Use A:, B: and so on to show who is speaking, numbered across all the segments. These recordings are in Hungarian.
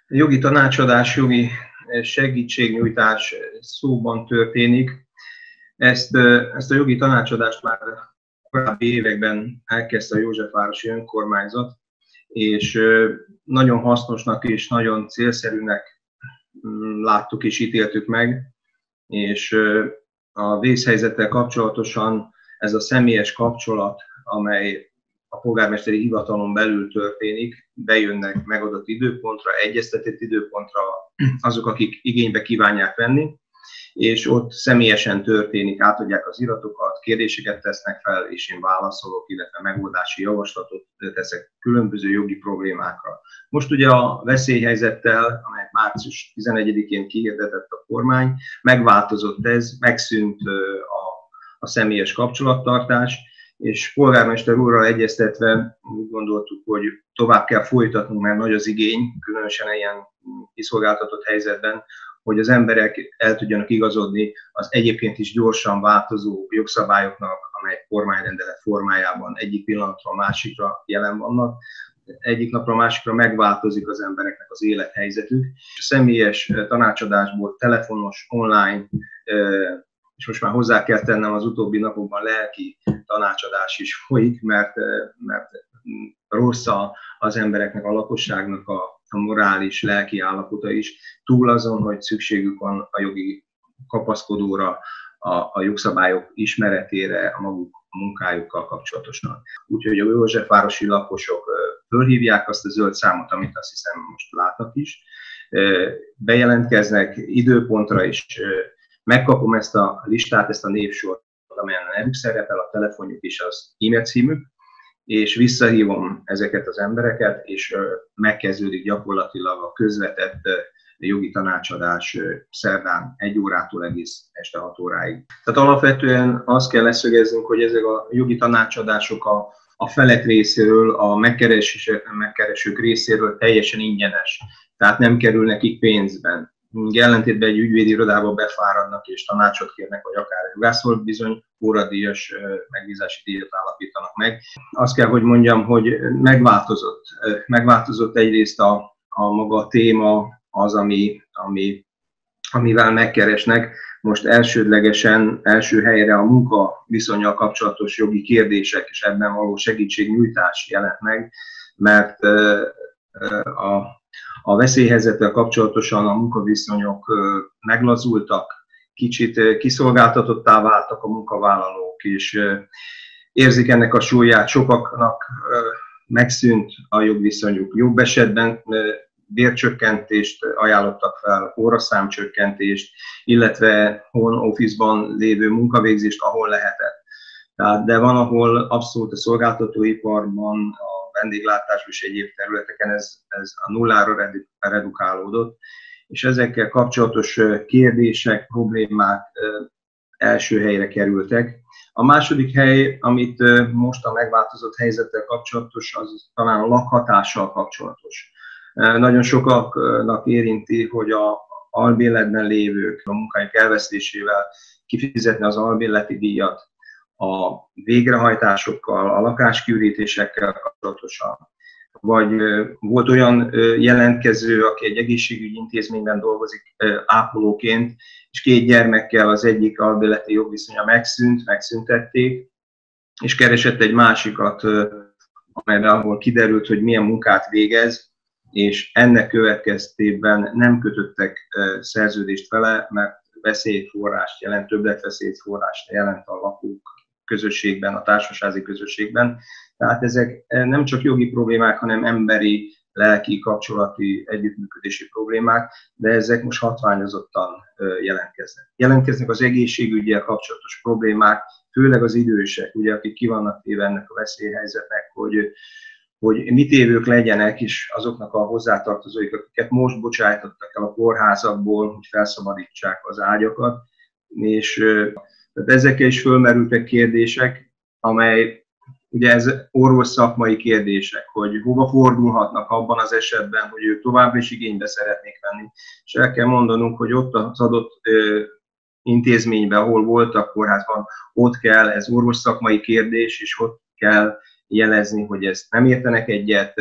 A: Jogi tanácsadás, jogi segítségnyújtás szóban történik. Ezt a jogi tanácsadást már korábbi években elkezdte a Józsefvárosi Önkormányzat, és nagyon hasznosnak és nagyon célszerűnek láttuk és ítéltük meg, és a vészhelyzettel kapcsolatosan ez a személyes kapcsolat, amely a polgármesteri hivatalon belül történik, bejönnek megadott időpontra, egyeztetett időpontra azok, akik igénybe kívánják venni, és ott személyesen történik, átadják az iratokat, kérdéseket tesznek fel, és én válaszolok, illetve megoldási javaslatot teszek különböző jogi problémákra. Most ugye a veszélyhelyzettel, amelyet március 11-én kihirdetett a kormány, megváltozott ez, megszűnt a személyes kapcsolattartás, és polgármester úrral egyeztetve úgy gondoltuk, hogy tovább kell folytatnunk, mert nagy az igény, különösen ilyen kiszolgáltatott helyzetben, hogy az emberek el tudjanak igazodni az egyébként is gyorsan változó jogszabályoknak, amelyek kormányrendelet formájában egyik pillanatra a másikra jelen vannak. Egyik napra a másikra megváltozik az embereknek az élethelyzetük. Személyes tanácsadásból telefonos, online, és most már hozzá kell tennem, az utóbbi napokban lelki tanácsadás is folyik, mert rossz az embereknek, a lakosságnak a morális, lelki állapota is, túl azon, hogy szükségük van a jogi kapaszkodóra, a jogszabályok ismeretére, a maguk munkájukkal kapcsolatosan. Úgyhogy a józsefvárosi lakosok fölhívják azt a zöld számot, amit azt hiszem most látnak is, bejelentkeznek időpontra, és megkapom ezt a listát, ezt a névsort, amelyen a nevük szerepel, a telefonjuk is, az e-mail címük, és visszahívom ezeket az embereket, és megkezdődik gyakorlatilag a közvetett jogi tanácsadás szerdán 1 órától egész este 6 óráig. Tehát alapvetően azt kell leszögeznünk, hogy ezek a jogi tanácsadások a felek részéről, a megkeresők részéről teljesen ingyenes, tehát nem kerül nekik pénzben. Ellentétben egy ügyvédi irodába befáradnak és tanácsot kérnek, vagy akár jogászról bizony óradíjas megbízási díjat állapítanak meg. Azt kell, hogy mondjam, hogy megváltozott egyrészt a maga téma, az, amivel megkeresnek. Most elsődlegesen első helyre a munkaviszonnyal kapcsolatos jogi kérdések és ebben való segítségnyújtás jelent meg, mert a veszélyhelyzettel kapcsolatosan a munkaviszonyok meglazultak, kicsit kiszolgáltatottá váltak a munkavállalók, és érzik ennek a súlyát, sokaknak megszűnt a jogviszonyuk. Jobb esetben bércsökkentést ajánlottak fel, óraszámcsökkentést, illetve home office-ban lévő munkavégzést, ahol lehetett. De van, ahol abszolút a szolgáltatóiparban, a vendéglátásban és egyéb területeken ez a nullára redukálódott, és ezekkel kapcsolatos kérdések, problémák első helyre kerültek. A második hely, amit most a megváltozott helyzettel kapcsolatos, az talán a lakhatással kapcsolatos. Nagyon sokaknak érinti, hogy a albérletben lévők a munkájuk elvesztésével kifizetni az albérleti díjat, a végrehajtásokkal, a lakáskiürítésekkel kapcsolatosan. Vagy volt olyan jelentkező, aki egy egészségügyi intézményben dolgozik ápolóként, és 2 gyermekkel az egyik albérleti jogviszonya megszüntették, és keresett egy másikat, ahol kiderült, hogy milyen munkát végez, és ennek következtében nem kötöttek szerződést vele, mert veszélyforrást jelent, többletveszélyforrást jelent a lakók közösségben, a társasházi közösségben. Tehát ezek nem csak jogi problémák, hanem emberi, lelki, kapcsolati, együttműködési problémák, de ezek most hatványozottan jelentkeznek. Jelentkeznek az egészségüggyel kapcsolatos problémák, főleg az idősek, ugye, akik ki vannak téve ennek a veszélyhelyzetnek, hogy mit évők legyenek, és azoknak a hozzátartozóik, akiket most bocsájtottak el a kórházakból, hogy felszabadítsák az ágyakat, és tehát ezekkel is fölmerültek kérdések, amely ugye ez orvos szakmai kérdések, hogy hova fordulhatnak abban az esetben, hogy ők továbbra is igénybe szeretnék venni. És el kell mondanunk, hogy ott az adott intézményben, ahol voltak kórházban, ott kell, ez orvos szakmai kérdés, és ott kell jelezni, hogy ezt nem értenek egyet,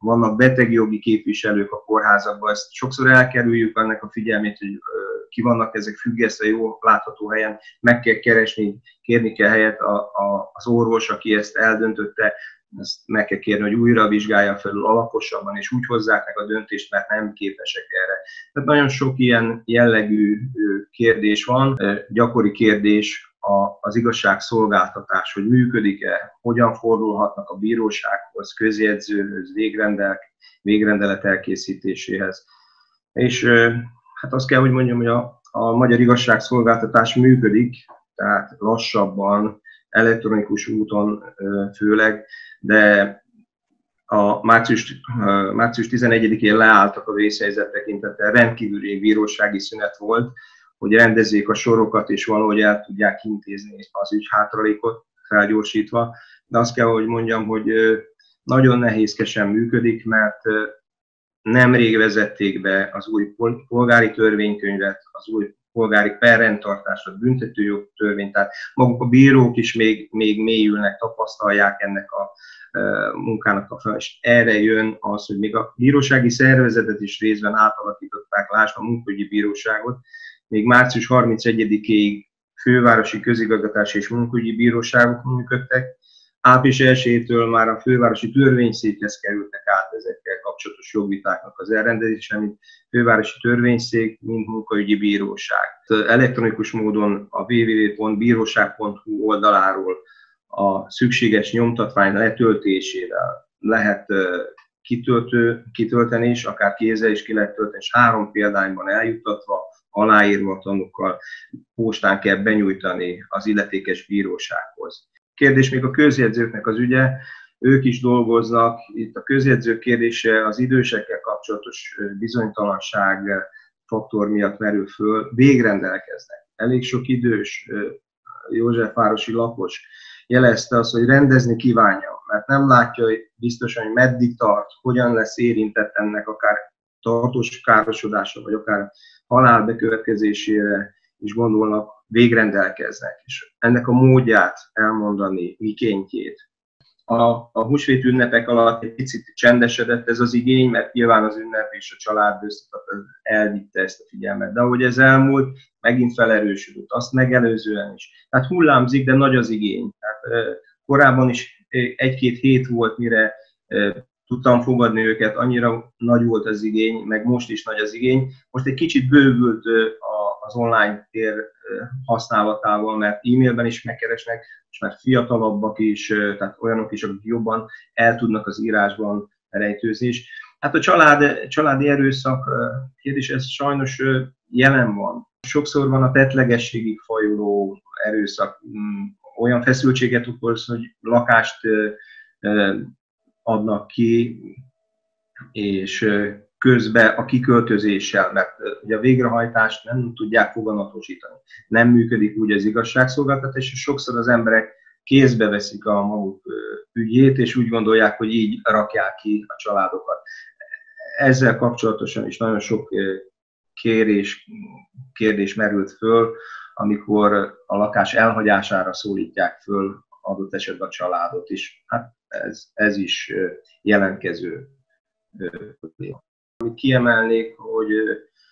A: vannak betegjogi képviselők a kórházakban, ezt sokszor elkerüljük ennek a figyelmét, hogy ki vannak ezek függesztve jó látható helyen, meg kell keresni, kérni kell helyet az orvos, aki ezt eldöntötte, ezt meg kell kérni, hogy újra vizsgálja felül alaposabban, és úgy hozzák meg a döntést, mert nem képesek erre. Tehát nagyon sok ilyen jellegű kérdés van, gyakori kérdés az igazságszolgáltatás, hogy működik-e, hogyan fordulhatnak a bírósághoz, közjegyzőhöz, végrendelet elkészítéséhez. És hát azt kell, hogy mondjam, hogy a magyar igazságszolgáltatás működik, tehát lassabban, elektronikus úton főleg, de a március 11-én leálltak a vészhelyzet tekintettel, rendkívüli bírósági szünet volt, hogy rendezzék a sorokat, és valahogy el tudják intézni az ügyhátralékot felgyorsítva. De azt kell, hogy mondjam, hogy nagyon nehézkesen működik, mert nemrég vezették be az új polgári törvénykönyvet, az új polgári perrendtartást, a büntetőjogtörvényt, tehát maguk a bírók is még mélyülnek, tapasztalják ennek a munkának a fel, és erre jön az, hogy még a bírósági szervezetet is részben átalakították, lásd a munkaügyi bíróságot, még március 31-ig fővárosi közigazgatási és munkaügyi bíróságok működtek, április 1-től már a fővárosi törvényszékhez kerültek át ezekkel kapcsolatos jogvitáknak az elrendezése, mint fővárosi törvényszék, mint munkaügyi bíróság. Elektronikus módon a www.bíróság.hu oldaláról a szükséges nyomtatvány letöltésével lehet kitölteni is, akár kézzel is ki lehet tölteni, és 3 példányban eljuttatva, aláírva tanúkkal postán kell benyújtani az illetékes bírósághoz. Kérdés még a közjegyzőknek az ügye, ők is dolgoznak, itt a közjegyzők kérdése az idősekkel kapcsolatos bizonytalanság faktor miatt merül föl, végrendelkeznek. Elég sok idős józsefvárosi lakos jelezte azt, hogy rendezni kívánja, mert nem látja biztosan, hogy meddig tart, hogyan lesz érintett ennek akár tartós károsodása, vagy akár halál bekövetkezésére is gondolnak, végrendelkeznek, és ennek a módját elmondani, mikéntjét. A húsvét ünnepek alatt egy picit csendesedett ez az igény, mert nyilván az ünnep és a család összetartás elvitte ezt a figyelmet. De ahogy ez elmúlt, megint felerősödött, azt megelőzően is. Tehát hullámzik, de nagy az igény. Tehát, korábban is 1-2 hét volt, mire tudtam fogadni őket, annyira nagy volt az igény, meg most is nagy az igény. Most egy kicsit bővült az online tér használatával, mert e-mailben is megkeresnek, és már fiatalabbak is, tehát olyanok is, akik jobban el tudnak az írásban rejtőzni is. Hát a családi erőszak kérdés, ez sajnos jelen van. Sokszor van a tettlegességig fajuló erőszak, olyan feszültséget okoz, hogy lakást adnak ki, és közben a kiköltözéssel, mert ugye a végrehajtást nem tudják foganatosítani. Nem működik úgy az igazságszolgáltatás, és sokszor az emberek kézbe veszik a maguk ügyét, és úgy gondolják, hogy így rakják ki a családokat. Ezzel kapcsolatosan is nagyon sok kérdés merült föl, amikor a lakás elhagyására szólítják föl adott esetben a családot is. Hát ez is jelentkező probléma. Amit kiemelnék, hogy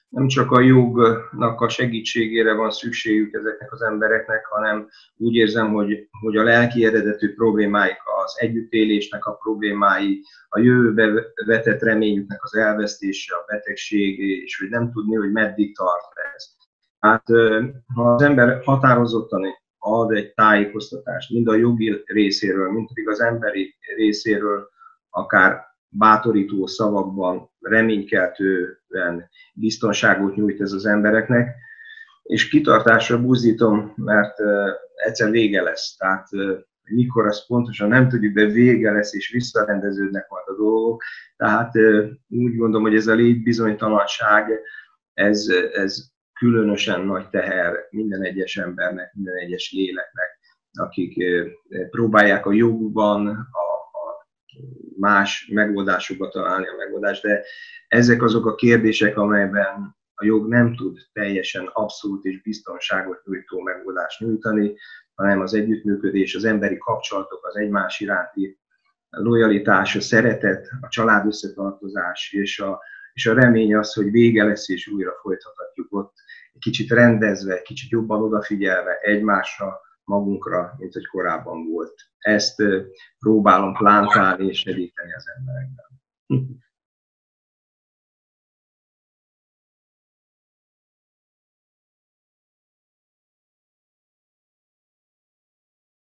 A: nem csak a jognak a segítségére van szükségük ezeknek az embereknek, hanem úgy érzem, hogy a lelki eredetű problémáik, az együttélésnek a problémái, a jövőbe vetett reményüknek az elvesztése, a betegség, és hogy nem tudni, hogy meddig tart ez. Hát ha az ember határozottan ad egy tájékoztatást, mind a jogi részéről, mind pedig az emberi részéről, akár bátorító szavakban, reménykeltően biztonságot nyújt ez az embereknek, és kitartásra buzdítom, mert egyszer vége lesz. Tehát mikor azt pontosan nem tudjuk, de vége lesz, és visszarendeződnek majd a dolgok. Tehát úgy gondolom, hogy ez a létbizonytalanság, ez különösen nagy teher minden egyes embernek, minden egyes léleknek, akik próbálják a jogban, más megoldásokba találni a megoldást, de ezek azok a kérdések, amelyben a jog nem tud teljesen abszolút és biztonságot nyújtó megoldást nyújtani, hanem az együttműködés, az emberi kapcsolatok, az egymás iránti lojalitás, a szeretet, a család összetartozás, és a remény az, hogy vége lesz, és újra folytathatjuk ott, egy kicsit rendezve, egy kicsit jobban odafigyelve egymásra, magunkra, mint hogy korábban volt. Ezt próbálom plántálni és segíteni az emberekben.